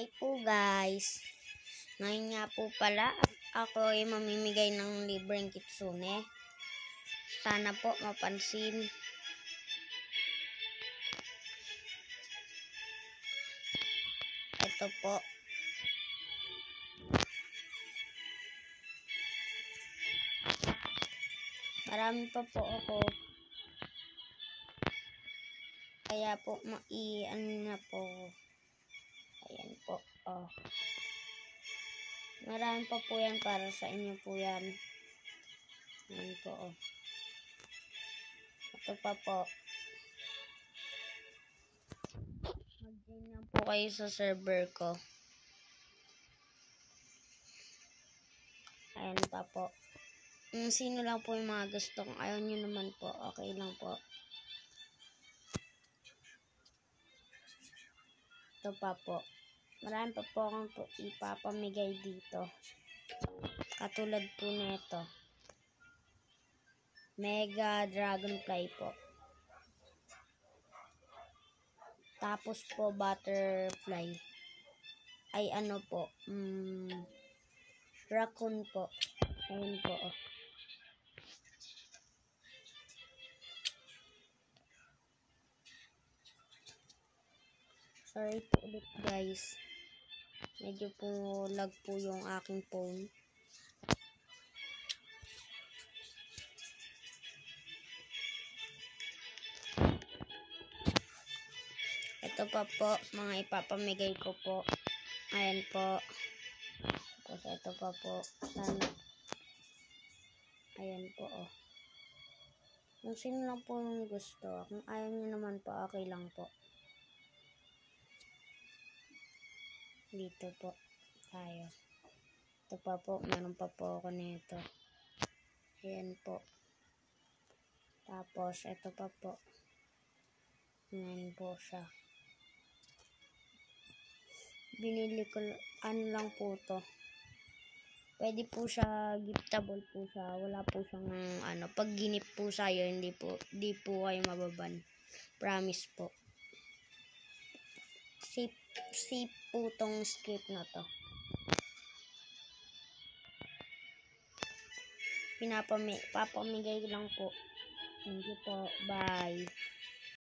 Hi po guys. Ngayon nga po pala ako ay mamimigay ng libreng kitsune. Sana po mapansin. Ito po. Marami pa po ako. Kaya po ano na po. Ayan po. Oh. Marami pa po yan para sa inyo po yan. Ayan po. Oh. Ito pa po. Mag-join lang po kayo sa server ko. Ayan pa po. Sino lang po yung mga gusto kung ayaw nyo naman po, okay lang po. Ito pa po. Marami pa po akong ipapamigay dito. Katulad po nito. Mega Dragonfly po. Tapos po Butterfly. Ay ano po. Raccoon po. Ayun po. Oh. Sorry po ulit guys. Medyo po lag po yung aking phone. Ito pa po, mga ipapamigay ko po. Ayan po. Tapos ito pa po. Sana. Ayan po. Oh. Kung sino lang po yung gusto. Kung ayaw nyo naman po, okay lang po. Dito po tayo. Ito pa po, meron pa po ako nito. Ayan po. Tapos, ito pa po. Ayan po siya. Binili ko, ano lang po to. Pwede po siya, giftable po siya. Wala po siyang, pag ginip po sa'yo, hindi po kayo mababan. Promise po. Safe po tong script na to. Papamigay lang po. Thank you po. Bye.